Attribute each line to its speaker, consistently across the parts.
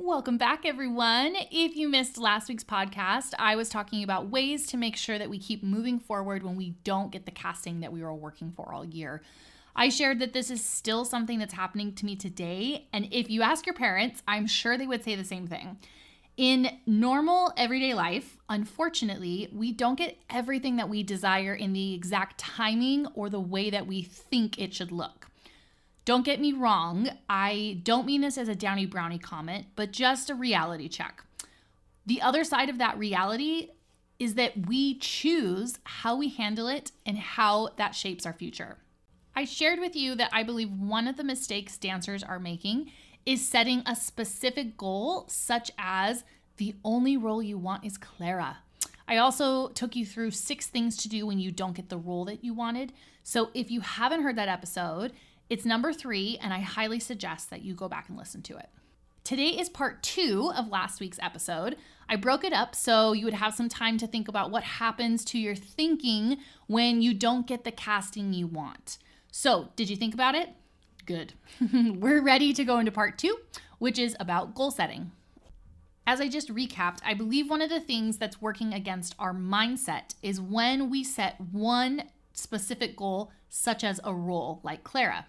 Speaker 1: Welcome back, everyone. If you missed last week's podcast, I was talking about ways to make sure that we keep moving forward when we don't get the casting that we were working for all year. I shared that this is still something that's happening to me today, and if you ask your parents, I'm sure they would say the same thing. In normal everyday life, unfortunately, we don't get everything that we desire in the exact timing or the way that we think it should look. Don't get me wrong, I don't mean this as a Downy Brownie comment, but just a reality check. The other side of that reality is that we choose how we handle it and how that shapes our future. I shared with you that I believe one of the mistakes dancers are making is setting a specific goal, such as the only role you want is Clara. I also took you through 6 things to do when you don't get the role that you wanted. So if you haven't heard that episode, it's number 3, and I highly suggest that you go back and listen to it. Today is part 2 of last week's episode. I broke it up so you would have some time to think about what happens to your thinking when you don't get the casting you want. So, did you think about it? Good. We're ready to go into part 2, which is about goal setting. As I just recapped, I believe one of the things that's working against our mindset is when we set one specific goal, such as a role like Clara.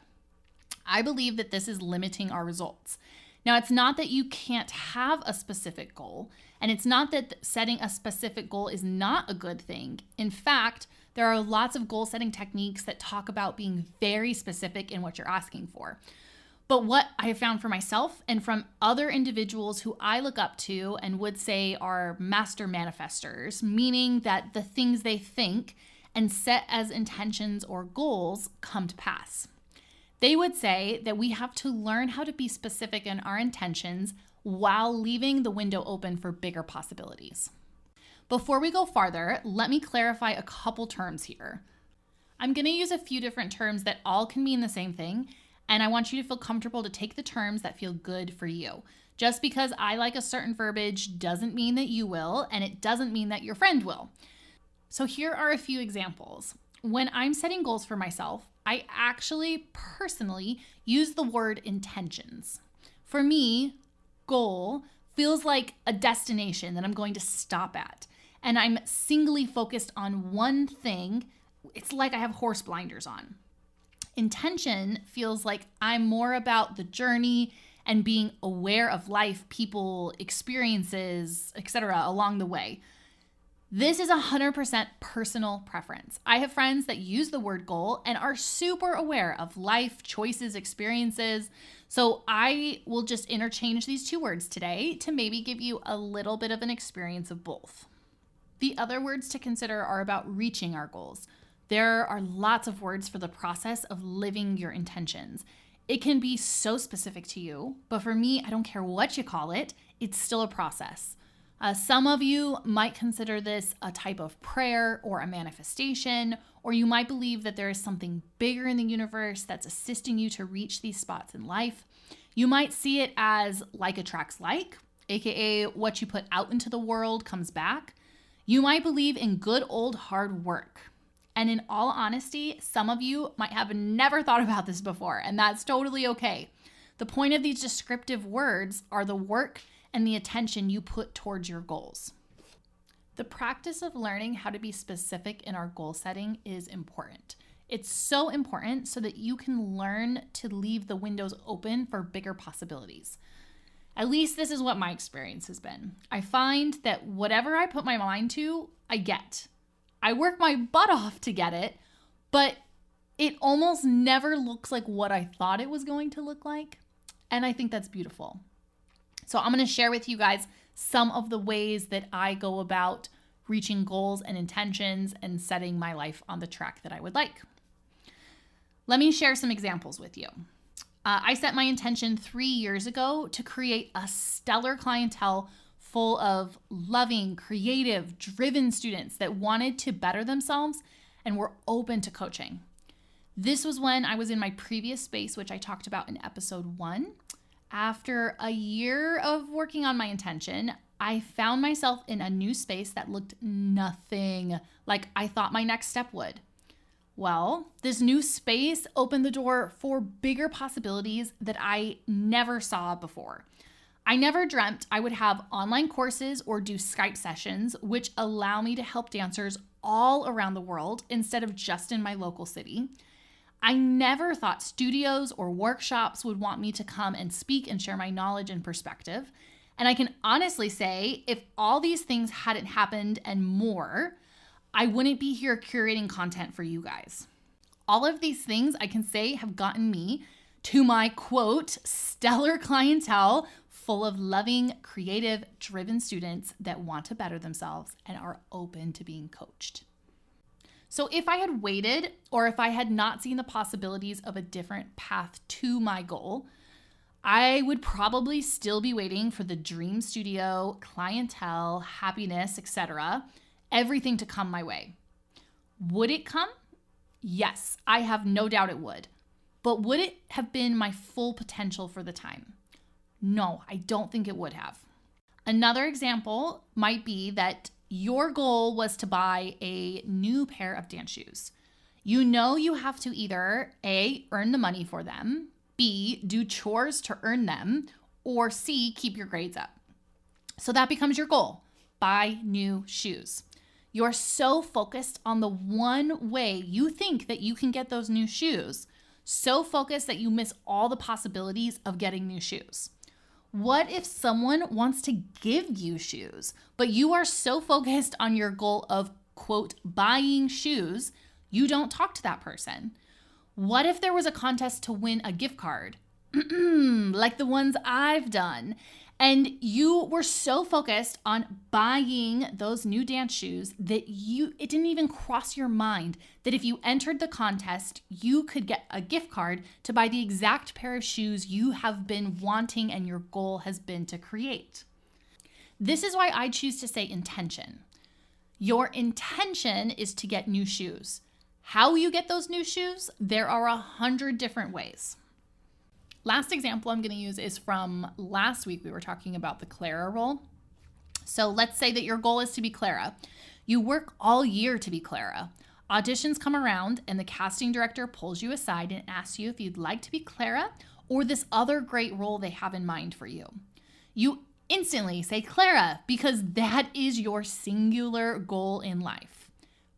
Speaker 1: I believe that this is limiting our results. Now, it's not that you can't have a specific goal, and it's not that setting a specific goal is not a good thing. In fact, there are lots of goal setting techniques that talk about being very specific in what you're asking for. But what I have found for myself and from other individuals who I look up to and would say are master manifestors, meaning that the things they think and set as intentions or goals come to pass. They would say that we have to learn how to be specific in our intentions while leaving the window open for bigger possibilities. Before we go farther, let me clarify a couple terms here. I'm going to use a few different terms that all can mean the same thing, and I want you to feel comfortable to take the terms that feel good for you. Just because I like a certain verbiage doesn't mean that you will, and it doesn't mean that your friend will. So here are a few examples. When I'm setting goals for myself, I actually personally use the word intentions. For me, goal feels like a destination that I'm going to stop at, and I'm singly focused on one thing. It's like I have horse blinders on. Intention feels like I'm more about the journey and being aware of life, people, experiences, etc. along the way. This is 100% personal preference. I have friends that use the word goal and are super aware of life, choices, experiences. So I will just interchange these 2 words today to maybe give you a little bit of an experience of both. The other words to consider are about reaching our goals. There are lots of words for the process of living your intentions. It can be so specific to you, but for me, I don't care what you call it, it's still a process. Some of you might consider this a type of prayer or a manifestation, or you might believe that there is something bigger in the universe that's assisting you to reach these spots in life. You might see it as like attracts like, aka what you put out into the world comes back. You might believe in good old hard work. And in all honesty, some of you might have never thought about this before, and that's totally okay. The point of these descriptive words are the work and the attention you put towards your goals. The practice of learning how to be specific in our goal setting is important. It's so important so that you can learn to leave the windows open for bigger possibilities. At least this is what my experience has been. I find that whatever I put my mind to, I get. I work my butt off to get it, but it almost never looks like what I thought it was going to look like. And I think that's beautiful. So I'm going to share with you guys some of the ways that I go about reaching goals and intentions and setting my life on the track that I would like. Let me share some examples with you. I set my intention 3 years ago to create a stellar clientele full of loving, creative, driven students that wanted to better themselves and were open to coaching. This was when I was in my previous space, which I talked about in episode 1. After a year of working on my intention, I found myself in a new space that looked nothing like I thought my next step would. Well, this new space opened the door for bigger possibilities that I never saw before. I never dreamt I would have online courses or do Skype sessions, which allow me to help dancers all around the world instead of just in my local city. I never thought studios or workshops would want me to come and speak and share my knowledge and perspective. And I can honestly say, if all these things hadn't happened and more, I wouldn't be here curating content for you guys. All of these things I can say have gotten me to my quote, stellar clientele full of loving, creative, driven students that want to better themselves and are open to being coached. So if I had waited, or if I had not seen the possibilities of a different path to my goal, I would probably still be waiting for the dream studio, clientele, happiness, etc., everything to come my way. Would it come? Yes, I have no doubt it would. But would it have been my full potential for the time? No, I don't think it would have. Another example might be that your goal was to buy a new pair of dance shoes. You know you have to either A, earn the money for them, B, do chores to earn them, or C, keep your grades up. So that becomes your goal, buy new shoes. You're so focused on the one way you think that you can get those new shoes, so focused that you miss all the possibilities of getting new shoes. What if someone wants to give you shoes, but you are so focused on your goal of, quote, buying shoes, you don't talk to that person? What if there was a contest to win a gift card, like the ones I've done, and you were so focused on buying those new dance shoes that it didn't even cross your mind that if you entered the contest, you could get a gift card to buy the exact pair of shoes you have been wanting and your goal has been to create. This is why I choose to say intention. Your intention is to get new shoes. How you get those new shoes? There are 100 different ways. Last example I'm going to use is from last week. We were talking about the Clara role. So let's say that your goal is to be Clara. You work all year to be Clara. Auditions come around and the casting director pulls you aside and asks you if you'd like to be Clara or this other great role they have in mind for you. You instantly say Clara because that is your singular goal in life.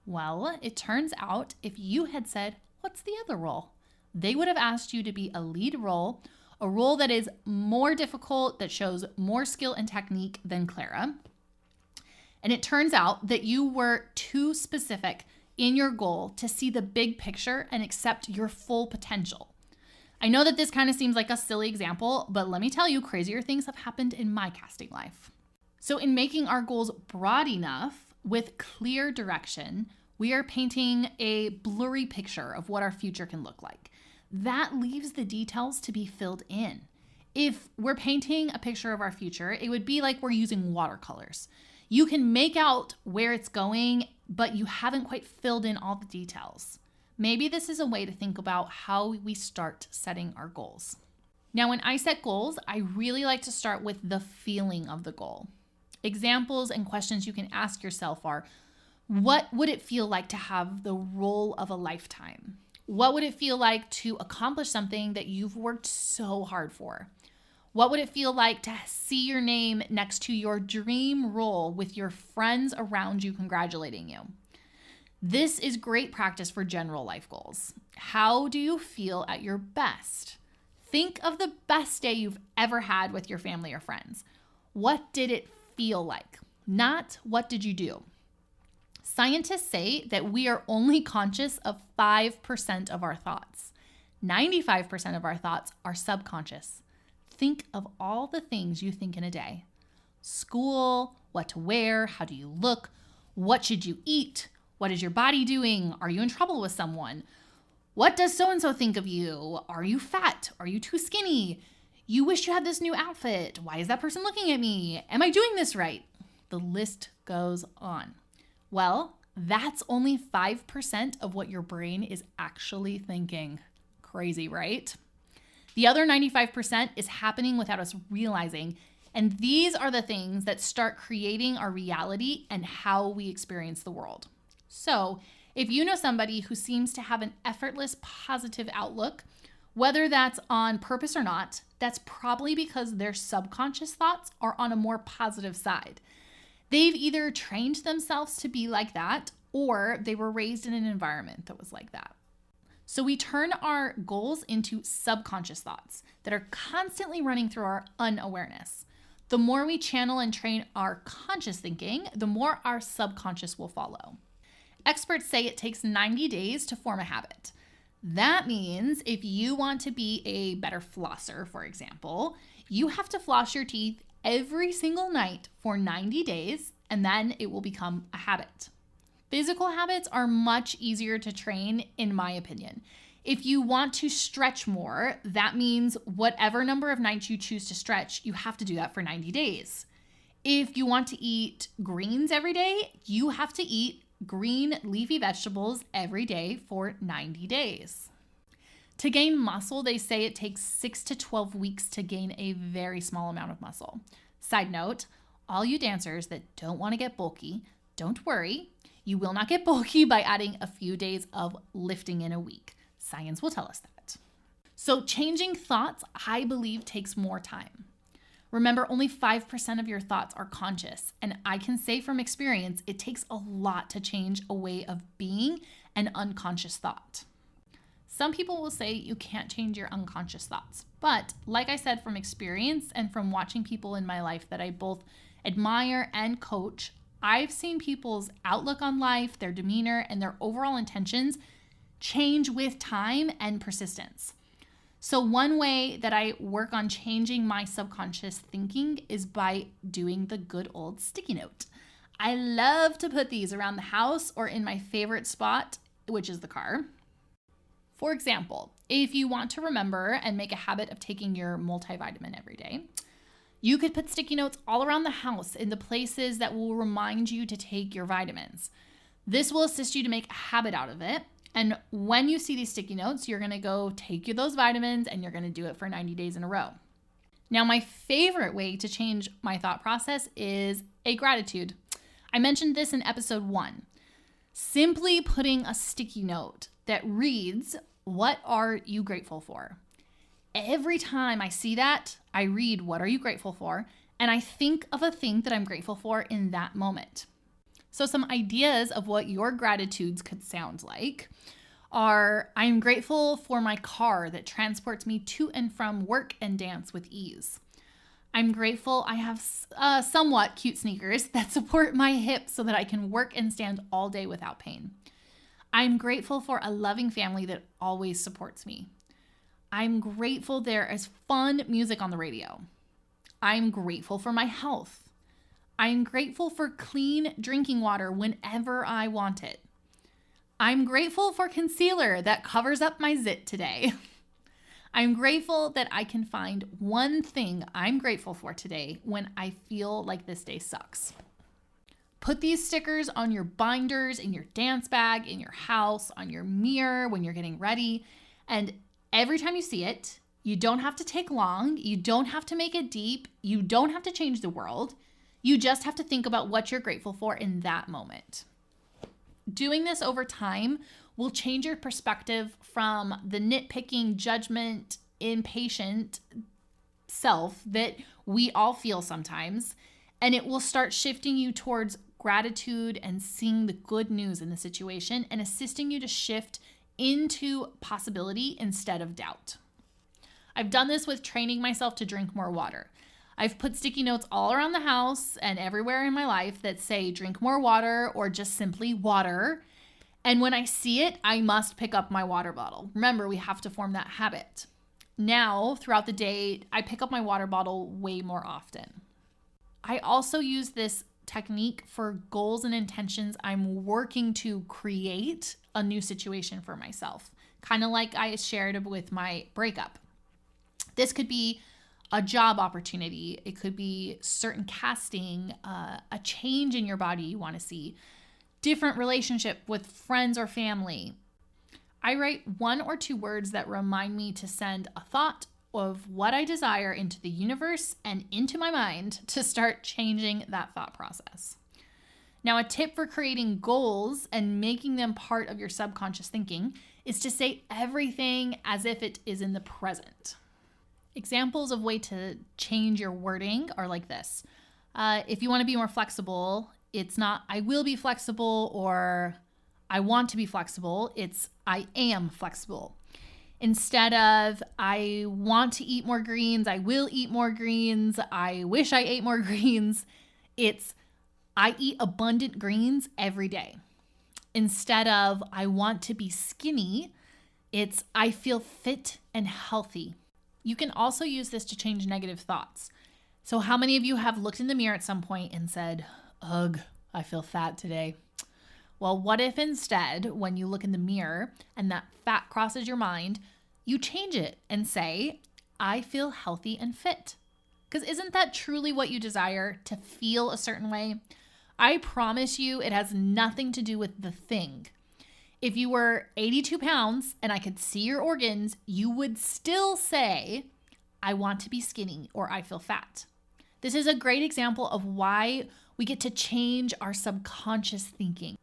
Speaker 1: Well, it turns out if you had said, what's the other role? They would have asked you to be a lead role, a role that is more difficult, that shows more skill and technique than Clara. And it turns out that you were too specific in your goal to see the big picture and accept your full potential. I know that this kind of seems like a silly example, but let me tell you, crazier things have happened in my casting life. So in making our goals broad enough with clear direction, we are painting a blurry picture of what our future can look like. That leaves the details to be filled in. If we're painting a picture of our future, it would be like we're using watercolors. You can make out where it's going, but you haven't quite filled in all the details. Maybe this is a way to think about how we start setting our goals. Now, when I set goals, I really like to start with the feeling of the goal. Examples and questions you can ask yourself are, what would it feel like to have the role of a lifetime? What would it feel like to accomplish something that you've worked so hard for? What would it feel like to see your name next to your dream role with your friends around you congratulating you? This is great practice for general life goals. How do you feel at your best? Think of the best day you've ever had with your family or friends. What did it feel like? Not what did you do? Scientists say that we are only conscious of 5% of our thoughts. 95% of our thoughts are subconscious. Think of all the things you think in a day. School, what to wear, how do you look, what should you eat, what is your body doing, are you in trouble with someone, what does so-and-so think of you, are you fat, are you too skinny, you wish you had this new outfit, why is that person looking at me, am I doing this right? The list goes on. Well, that's only 5% of what your brain is actually thinking. Crazy, right? The other 95% is happening without us realizing, and these are the things that start creating our reality and how we experience the world. So, if you know somebody who seems to have an effortless, positive outlook, whether that's on purpose or not, that's probably because their subconscious thoughts are on a more positive side. They've either trained themselves to be like that, or they were raised in an environment that was like that. So we turn our goals into subconscious thoughts that are constantly running through our unawareness. The more we channel and train our conscious thinking, the more our subconscious will follow. Experts say it takes 90 days to form a habit. That means if you want to be a better flosser, for example, you have to floss your teeth every single night for 90 days, and then it will become a habit. Physical habits are much easier to train, in my opinion. If you want to stretch more, that means whatever number of nights you choose to stretch, you have to do that for 90 days. If you want to eat greens every day, you have to eat green leafy vegetables every day for 90 days. To gain muscle, they say it takes 6 to 12 weeks to gain a very small amount of muscle. Side note, all you dancers that don't want to get bulky, don't worry. You will not get bulky by adding a few days of lifting in a week. Science will tell us that. So changing thoughts, I believe, takes more time. Remember, only 5% of your thoughts are conscious, and I can say from experience, it takes a lot to change a way of being an unconscious thought. Some people will say you can't change your unconscious thoughts, but like I said from experience and from watching people in my life that I both admire and coach, I've seen people's outlook on life, their demeanor, and their overall intentions change with time and persistence. So one way that I work on changing my subconscious thinking is by doing the good old sticky note. I love to put these around the house or in my favorite spot, which is the car. For example, if you want to remember and make a habit of taking your multivitamin every day, you could put sticky notes all around the house in the places that will remind you to take your vitamins. This will assist you to make a habit out of it. And when you see these sticky notes, you're going to go take you those vitamins and you're going to do it for 90 days in a row. Now, my favorite way to change my thought process is a gratitude. I mentioned this in episode 1. Simply putting a sticky note that reads, "What are you grateful for?" Every time I see that, I read, "What are you grateful for?" and I think of a thing that I'm grateful for in that moment. So some ideas of what your gratitudes could sound like are, I'm grateful for my car that transports me to and from work and dance with ease. I'm grateful I have somewhat cute sneakers that support my hips so that I can work and stand all day without pain. I'm grateful for a loving family that always supports me. I'm grateful there is fun music on the radio. I'm grateful for my health. I'm grateful for clean drinking water whenever I want it. I'm grateful for concealer that covers up my zit today. I'm grateful that I can find one thing I'm grateful for today when I feel like this day sucks. Put these stickers on your binders, in your dance bag, in your house, on your mirror when you're getting ready. And every time you see it, you don't have to take long. You don't have to make it deep. You don't have to change the world. You just have to think about what you're grateful for in that moment. Doing this over time will change your perspective from the nitpicking, judgment, impatient self that we all feel sometimes, and it will start shifting you towards gratitude and seeing the good news in the situation and assisting you to shift into possibility instead of doubt. I've done this with training myself to drink more water. I've put sticky notes all around the house and everywhere in my life that say drink more water or just simply water. And when I see it, I must pick up my water bottle. Remember, we have to form that habit. Now, throughout the day, I pick up my water bottle way more often. I also use this technique for goals and intentions I'm working to create a new situation for myself, kind of like I shared with my breakup. This could be a job opportunity. It could be certain casting, a change in your body you want to see, different relationship with friends or family. I write 1 or 2 words that remind me to send a thought of what I desire into the universe and into my mind to start changing that thought process. Now, a tip for creating goals and making them part of your subconscious thinking is to say everything as if it is in the present. Examples of way to change your wording are like this. If you want to be more flexible, it's not I will be flexible or I want to be flexible. It's I am flexible. Instead of I want to eat more greens, I will eat more greens, I wish I ate more greens, it's I eat abundant greens every day. Instead of I want to be skinny, it's I feel fit and healthy. You can also use this to change negative thoughts. So how many of you have looked in the mirror at some point and said, ugh, I feel fat today? Well, what if instead, when you look in the mirror and that fat crosses your mind, you change it and say, I feel healthy and fit? Because isn't that truly what you desire, to feel a certain way? I promise you it has nothing to do with the thing. If you were 82 pounds and I could see your organs, you would still say, I want to be skinny or I feel fat. This is a great example of why we get to change our subconscious thinking.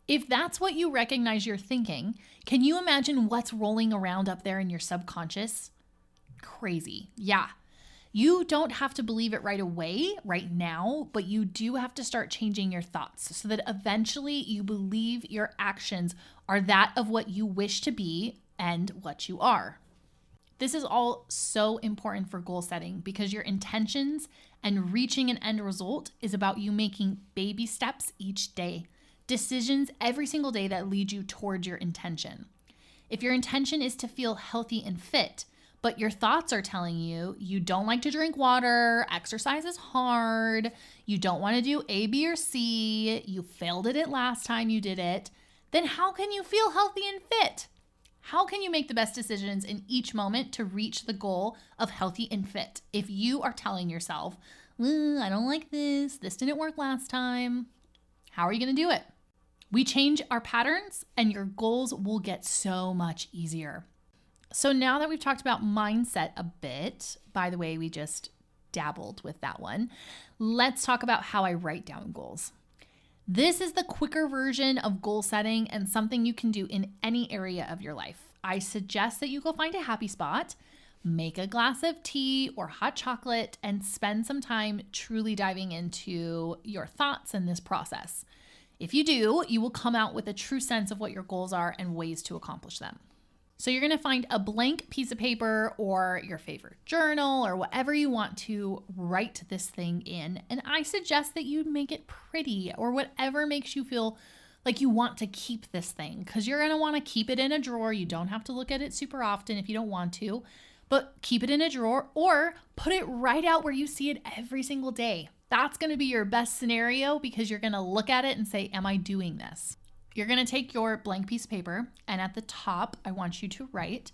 Speaker 1: If that's what you recognize you're thinking, can you imagine what's rolling around up there in your subconscious? Crazy. Yeah. You don't have to believe it right away, right now, but you do have to start changing your thoughts so that eventually you believe your actions are that of what you wish to be and what you are. This is all so important for goal setting because your intentions and reaching an end result is about you making baby steps each day. Decisions every single day that lead you towards your intention. If your intention is to feel healthy and fit, but your thoughts are telling you you don't like to drink water, exercise is hard, you don't want to do A, B, or C, you failed at it last time you did it, then how can you feel healthy and fit? How can you make the best decisions in each moment to reach the goal of healthy and fit if you are telling yourself, I don't like this didn't work last time? How are you going to do it? We change our patterns and your goals will get so much easier. So now that we've talked about mindset a bit, by the way, we just dabbled with that one, let's talk about how I write down goals. This is the quicker version of goal setting and something you can do in any area of your life. I suggest that you go find a happy spot, make a glass of tea or hot chocolate, and spend some time truly diving into your thoughts in this process. If you do, you will come out with a true sense of what your goals are and ways to accomplish them. So you're going to find a blank piece of paper or your favorite journal or whatever you want to write this thing in. And I suggest that you make it pretty or whatever makes you feel like you want to keep this thing, because you're going to want to keep it in a drawer. You don't have to look at it super often if you don't want to, but keep it in a drawer or put it right out where you see it every single day. That's going to be your best scenario because you're going to look at it and say, am I doing this? You're going to take your blank piece of paper and at the top, I want you to write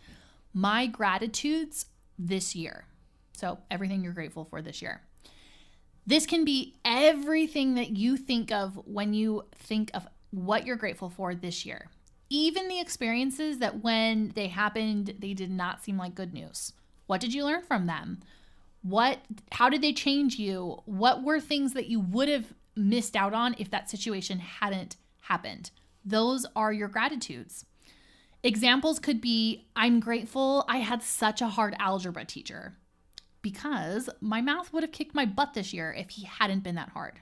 Speaker 1: my gratitudes this year. So everything you're grateful for this year. This can be everything that you think of when you think of what you're grateful for this year. Even the experiences that when they happened, they did not seem like good news. What did you learn from them? How did they change you? What were things that you would have missed out on if that situation hadn't happened? Those are your gratitudes. Examples could be, I'm grateful I had such a hard algebra teacher because my math would have kicked my butt this year if he hadn't been that hard.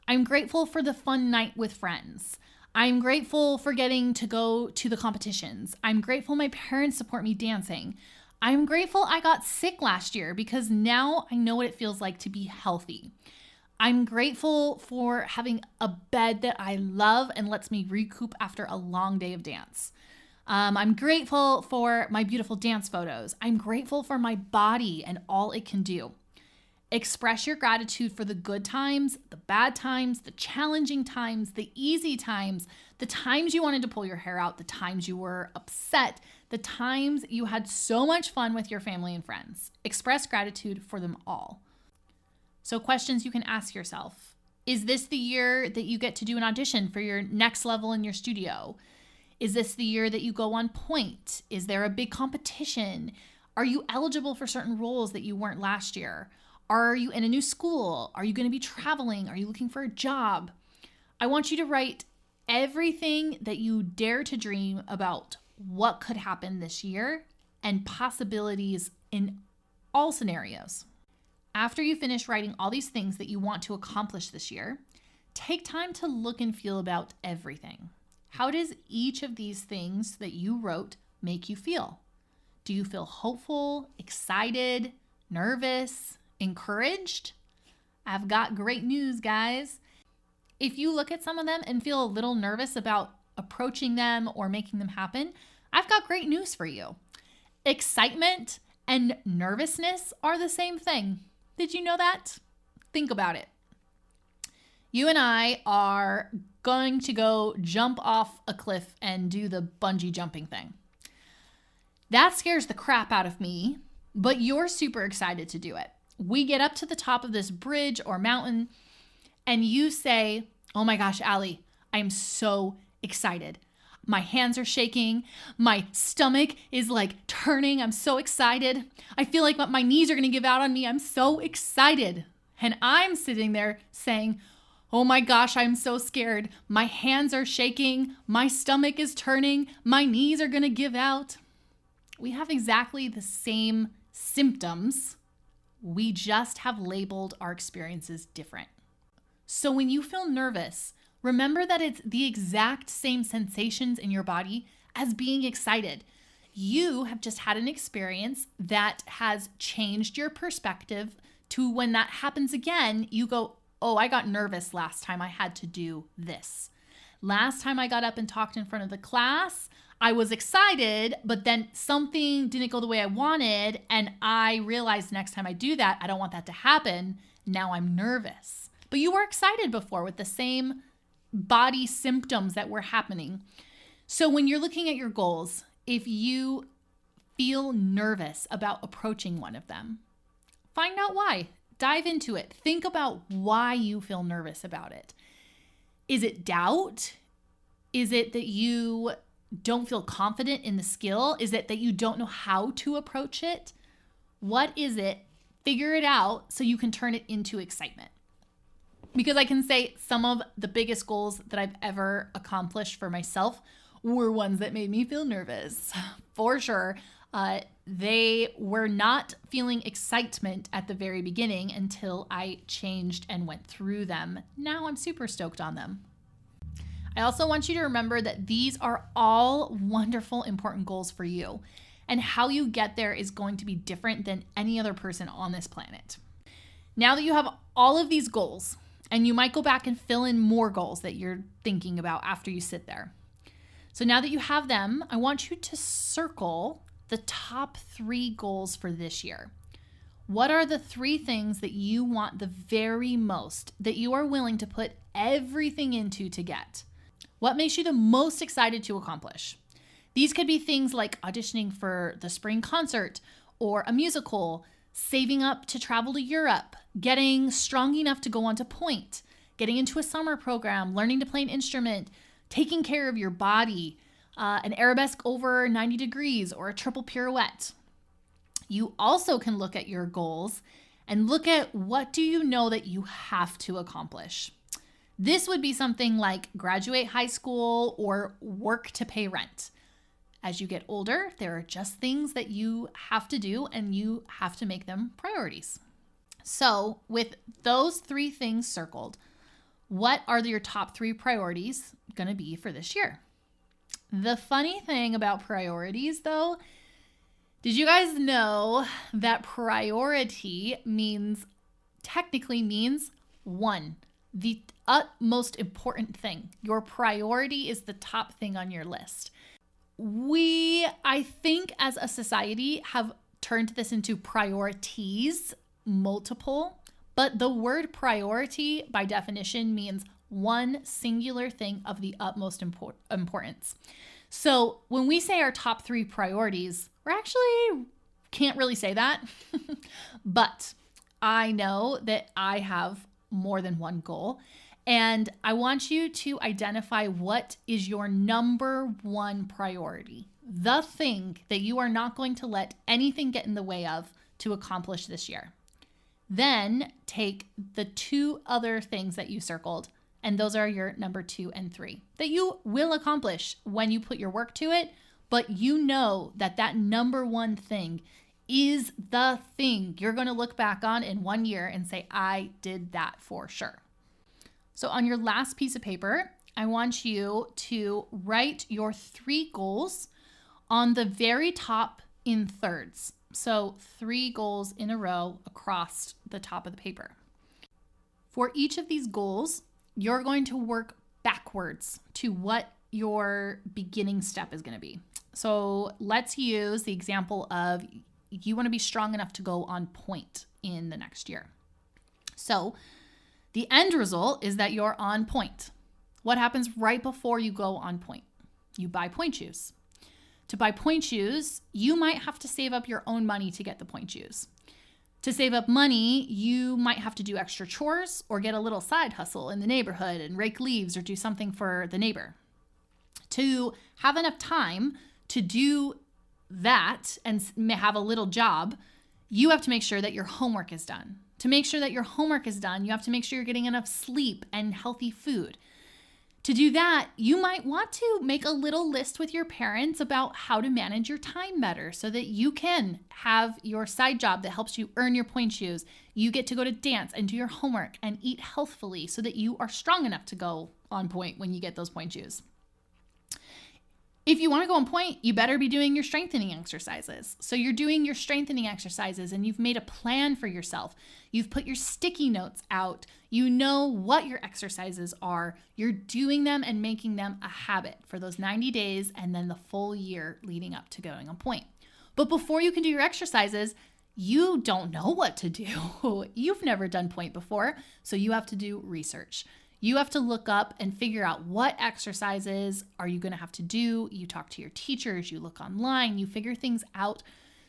Speaker 1: I'm grateful for the fun night with friends. I'm grateful for getting to go to the competitions. I'm grateful my parents support me dancing. I'm grateful I got sick last year because now I know what it feels like to be healthy. I'm grateful for having a bed that I love and lets me recoup after a long day of dance. I'm grateful for my beautiful dance photos. I'm grateful for my body and all it can do. Express your gratitude for the good times, the bad times, the challenging times, the easy times, the times you wanted to pull your hair out, the times you were upset, the times you had so much fun with your family and friends. Express gratitude for them all. So questions you can ask yourself. Is this the year that you get to do an audition for your next level in your studio? Is this the year that you go on point? Is there a big competition? Are you eligible for certain roles that you weren't last year? Are you in a new school? Are you going to be traveling? Are you looking for a job? I want you to write everything that you dare to dream about what could happen this year and possibilities in all scenarios. After you finish writing all these things that you want to accomplish this year, take time to look and feel about everything. How does each of these things that you wrote make you feel? Do you feel hopeful, excited, nervous, encouraged? I've got great news, guys. If you look at some of them and feel a little nervous about approaching them or making them happen, I've got great news for you. Excitement and nervousness are the same thing. Did you know that? Think about it. You and I are going to go jump off a cliff and do the bungee jumping thing. That scares the crap out of me, but you're super excited to do it. We get up to the top of this bridge or mountain and you say, "Oh my gosh, Allie, I am so excited. My hands are shaking. My stomach is like turning. I'm so excited. I feel like my knees are going to give out on me. I'm so excited." And I'm sitting there saying, "Oh my gosh, I'm so scared. My hands are shaking. My stomach is turning. My knees are going to give out." We have exactly the same symptoms. We just have labeled our experiences different. So when you feel nervous, remember that it's the exact same sensations in your body as being excited. You have just had an experience that has changed your perspective to when that happens again, you go, "Oh, I got nervous last time I had to do this. Last time I got up and talked in front of the class, I was excited, but then something didn't go the way I wanted, and I realized next time I do that, I don't want that to happen. Now I'm nervous." But you were excited before with the same body symptoms that were happening. So when you're looking at your goals, if you feel nervous about approaching one of them, find out why. Dive into it. Think about why you feel nervous about it. Is it doubt? Is it that you don't feel confident in the skill? Is it that you don't know how to approach it? What is it? Figure it out so you can turn it into excitement. Because I can say some of the biggest goals that I've ever accomplished for myself were ones that made me feel nervous. For sure. They were not feeling excitement at the very beginning until I changed and went through them. Now I'm super stoked on them. I also want you to remember that these are all wonderful, important goals for you. And how you get there is going to be different than any other person on this planet. Now that you have all of these goals, and you might go back and fill in more goals that you're thinking about after you sit there. So now that you have them, I want you to circle the top 3 goals for this year. What are the 3 things that you want the very most, that you are willing to put everything into to get? What makes you the most excited to accomplish? These could be things like auditioning for the spring concert or a musical, saving up to travel to Europe, getting strong enough to go on to Point, getting into a summer program, learning to play an instrument, taking care of your body, an arabesque over 90 degrees, or a triple pirouette. You also can look at your goals and look at what do you know that you have to accomplish. This would be something like graduate high school or work to pay rent. As you get older, there are just things that you have to do and you have to make them priorities. So with those 3 things circled, what are your top 3 priorities going to be for this year? The funny thing about priorities, though, did you guys know that priority technically means 1, the utmost important thing. Your priority is the top thing on your list. We, I think as a society, have turned this into priorities, multiple, but the word priority by definition means one singular thing of the utmost importance. So when we say our top 3 priorities, we actually can't really say that, but I know that I have more than one goal. And I want you to identify what is your number 1 priority, the thing that you are not going to let anything get in the way of to accomplish this year. Then take the 2 other things that you circled, and those are your number 2 and 3 that you will accomplish when you put your work to it, but you know that that number 1 thing is the thing you're going to look back on in 1 year and say, I did that for sure. So on your last piece of paper, I want you to write your 3 goals on the very top in thirds. So 3 goals in a row across the top of the paper. For each of these goals, you're going to work backwards to what your beginning step is going to be. So let's use the example of you want to be strong enough to go on point in the next year. So the end result is that you're on point. What happens right before you go on point? You buy point shoes. To buy point shoes, you might have to save up your own money to get the point shoes. To save up money, you might have to do extra chores or get a little side hustle in the neighborhood and rake leaves or do something for the neighbor. To have enough time to do that and have a little job, you have to make sure that your homework is done. To make sure that your homework is done, you have to make sure you're getting enough sleep and healthy food. To do that, you might want to make a little list with your parents about how to manage your time better so that you can have your side job that helps you earn your point shoes. You get to go to dance and do your homework and eat healthfully so that you are strong enough to go on point when you get those point shoes. If you want to go on point, you better be doing your strengthening exercises. So you're doing your strengthening exercises and you've made a plan for yourself. You've put your sticky notes out. You know what your exercises are. You're doing them and making them a habit for those 90 days and then the full year leading up to going on point. But before you can do your exercises, you don't know what to do. You've never done point before, so you have to do research. You have to look up and figure out what exercises are you going to have to do. You talk to your teachers, you look online, you figure things out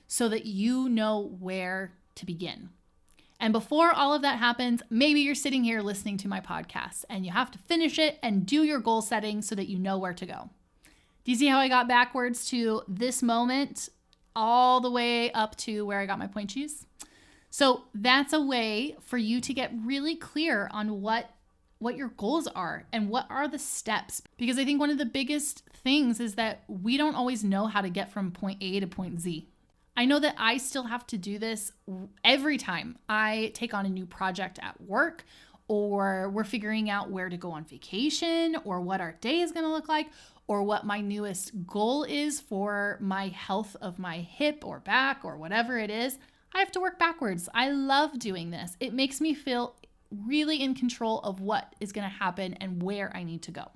Speaker 1: so that you know where to begin. And before all of that happens, maybe you're sitting here listening to my podcast and you have to finish it and do your goal setting so that you know where to go. Do you see how I got backwards to this moment all the way up to where I got my point shoes? So that's a way for you to get really clear on what your goals are and what are the steps. Because I think one of the biggest things is that we don't always know how to get from point A to point Z. I know that I still have to do this every time I take on a new project at work, or we're figuring out where to go on vacation, or what our day is going to look like, or what my newest goal is for my health of my hip or back or whatever it is. I have to work backwards. I love doing this. It makes me feel really in control of what is going to happen and where I need to go.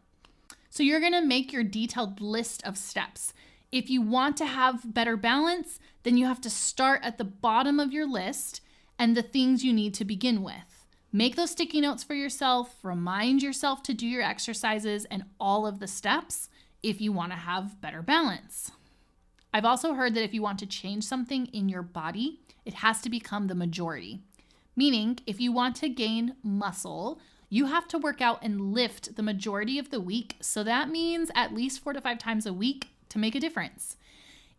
Speaker 1: So you're going to make your detailed list of steps. If you want to have better balance, then you have to start at the bottom of your list and the things you need to begin with. Make those sticky notes for yourself, remind yourself to do your exercises and all of the steps if you want to have better balance. I've also heard that if you want to change something in your body, it has to become the majority. Meaning, if you want to gain muscle, you have to work out and lift the majority of the week. So that means at least 4 to 5 times a week to make a difference.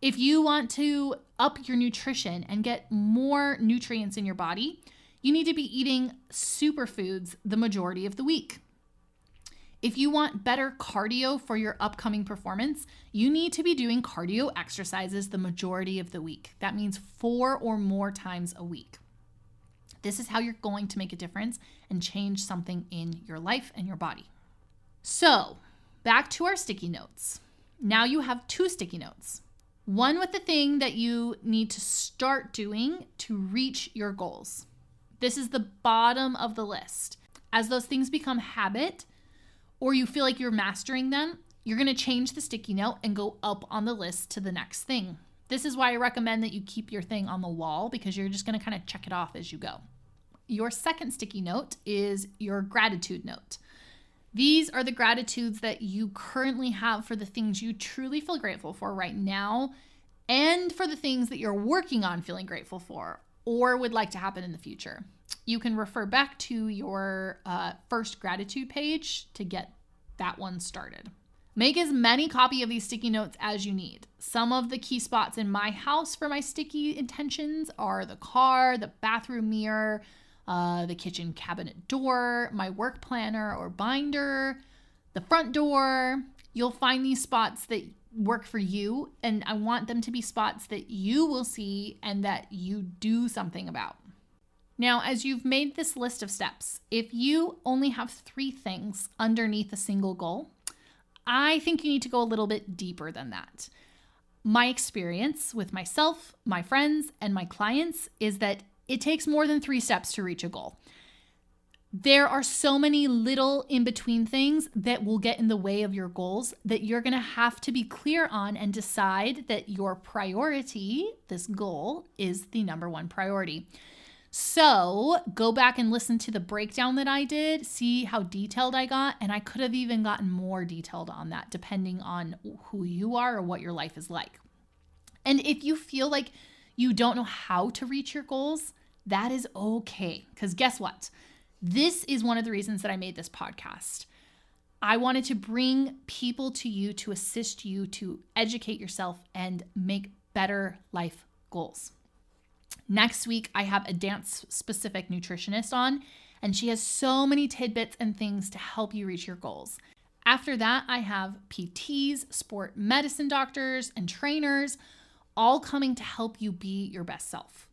Speaker 1: If you want to up your nutrition and get more nutrients in your body, you need to be eating superfoods the majority of the week. If you want better cardio for your upcoming performance, you need to be doing cardio exercises the majority of the week. That means 4 or more times a week. This is how you're going to make a difference and change something in your life and your body. So, back to our sticky notes. Now you have 2 sticky notes. One with the thing that you need to start doing to reach your goals. This is the bottom of the list. As those things become habit, or you feel like you're mastering them, you're going to change the sticky note and go up on the list to the next thing. This is why I recommend that you keep your thing on the wall, because you're just going to kind of check it off as you go. Your second sticky note is your gratitude note. These are the gratitudes that you currently have for the things you truly feel grateful for right now, and for the things that you're working on feeling grateful for or would like to happen in the future. You can refer back to your first gratitude page to get that one started. Make as many copy of these sticky notes as you need. Some of the key spots in my house for my sticky intentions are the car, the bathroom mirror, the kitchen cabinet door, my work planner or binder, the front door. You'll find these spots that work for you, and I want them to be spots that you will see and that you do something about. Now, as you've made this list of steps, if you only have 3 things underneath a single goal, I think you need to go a little bit deeper than that. My experience with myself, my friends, and my clients is that it takes more than 3 steps to reach a goal. There are so many little in-between things that will get in the way of your goals that you're going to have to be clear on and decide that your priority, this goal, is the number 1 priority. So go back and listen to the breakdown that I did, see how detailed I got, and I could have even gotten more detailed on that depending on who you are or what your life is like. And if you feel like you don't know how to reach your goals, that is okay, because guess what? This is one of the reasons that I made this podcast. I wanted to bring people to you to assist you to educate yourself and make better life goals. Next week, I have a dance-specific nutritionist on, and she has so many tidbits and things to help you reach your goals. After that, I have PTs, sport medicine doctors, and trainers, all coming to help you be your best self.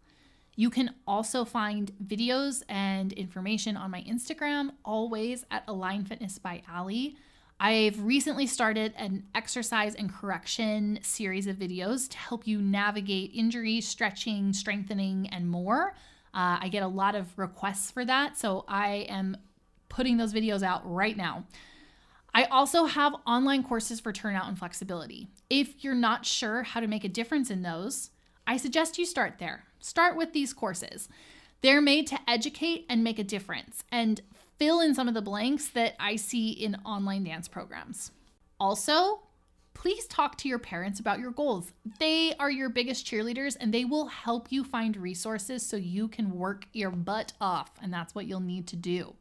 Speaker 1: You can also find videos and information on my Instagram, always at Align Fitness by Ali. I've recently started an exercise and correction series of videos to help you navigate injuries, stretching, strengthening, and more. I get a lot of requests for that, so I am putting those videos out right now. I also have online courses for turnout and flexibility. If you're not sure how to make a difference in those, I suggest you start there. Start with these courses. They're made to educate and make a difference and fill in some of the blanks that I see in online dance programs. Also, please talk to your parents about your goals. They are your biggest cheerleaders and they will help you find resources so you can work your butt off, and that's what you'll need to do.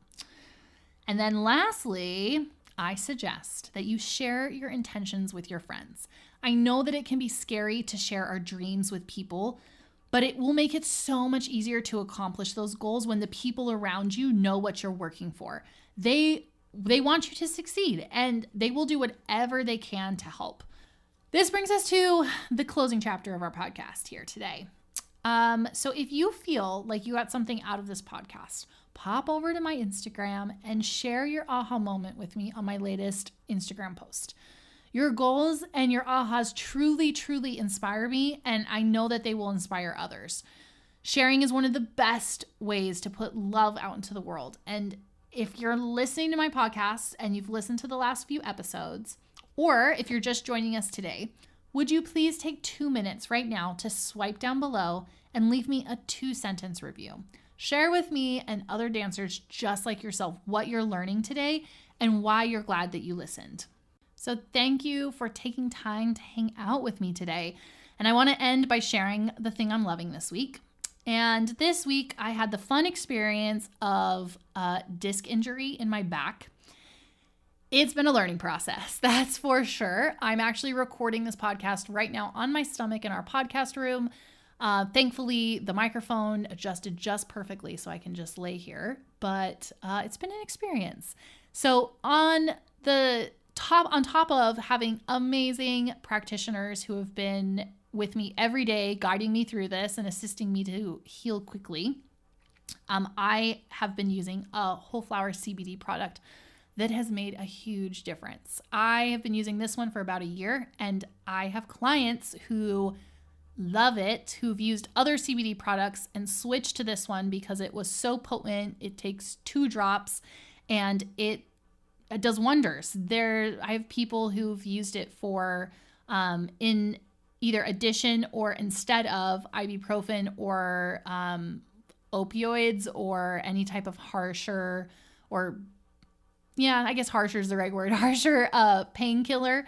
Speaker 1: And then lastly, I suggest that you share your intentions with your friends. I know that it can be scary to share our dreams with people, but it will make it so much easier to accomplish those goals when the people around you know what you're working for. They want you to succeed, and they will do whatever they can to help. This brings us to the closing chapter of our podcast here today. So if you feel like you got something out of this podcast, pop over to my Instagram and share your aha moment with me on my latest Instagram post. Your goals and your ahas truly, truly inspire me, and I know that they will inspire others. Sharing is one of the best ways to put love out into the world. And if you're listening to my podcast and you've listened to the last few episodes, or if you're just joining us today, would you please take 2 minutes right now to swipe down below and leave me a 2-sentence review? Share with me and other dancers just like yourself what you're learning today and why you're glad that you listened. So thank you for taking time to hang out with me today. And I want to end by sharing the thing I'm loving this week. And this week I had the fun experience of a disc injury in my back. It's been a learning process, that's for sure. I'm actually recording this podcast right now on my stomach in our podcast room. Thankfully, the microphone adjusted just perfectly so I can just lay here, but it's been an experience. So on top of having amazing practitioners who have been with me every day, guiding me through this and assisting me to heal quickly, I have been using a whole flower CBD product that has made a huge difference. I have been using this one for about a year, and I have clients who love it, who've used other CBD products and switched to this one because it was so potent. It takes 2 drops and it does wonders. I have people who've used it for in either addition or instead of ibuprofen or opioids or any type of harsher is the right word, harsher painkiller.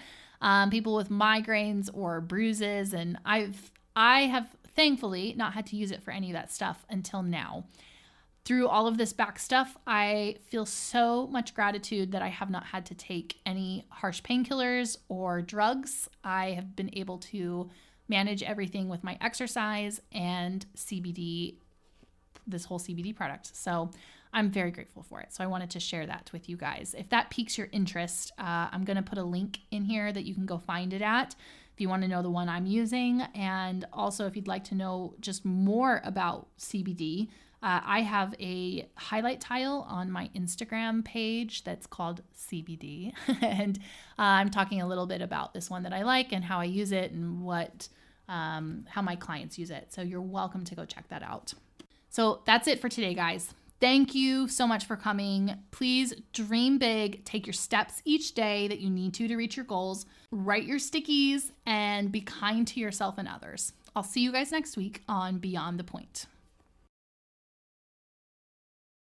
Speaker 1: People with migraines or bruises, and I have thankfully not had to use it for any of that stuff until now. Through all of this back stuff, I feel so much gratitude that I have not had to take any harsh painkillers or drugs. I have been able to manage everything with my exercise and CBD, this whole CBD product. So I'm very grateful for it. So I wanted to share that with you guys. If that piques your interest, I'm going to put a link in here that you can go find it at if you want to know the one I'm using. And also, if you'd like to know just more about CBD, I have a highlight tile on my Instagram page that's called CBD. And I'm talking a little bit about this one that I like and how I use it and how my clients use it. So you're welcome to go check that out. So that's it for today, guys. Thank you so much for coming. Please dream big, take your steps each day that you need to reach your goals, write your stickies, and be kind to yourself and others. I'll see you guys next week on Beyond the Point.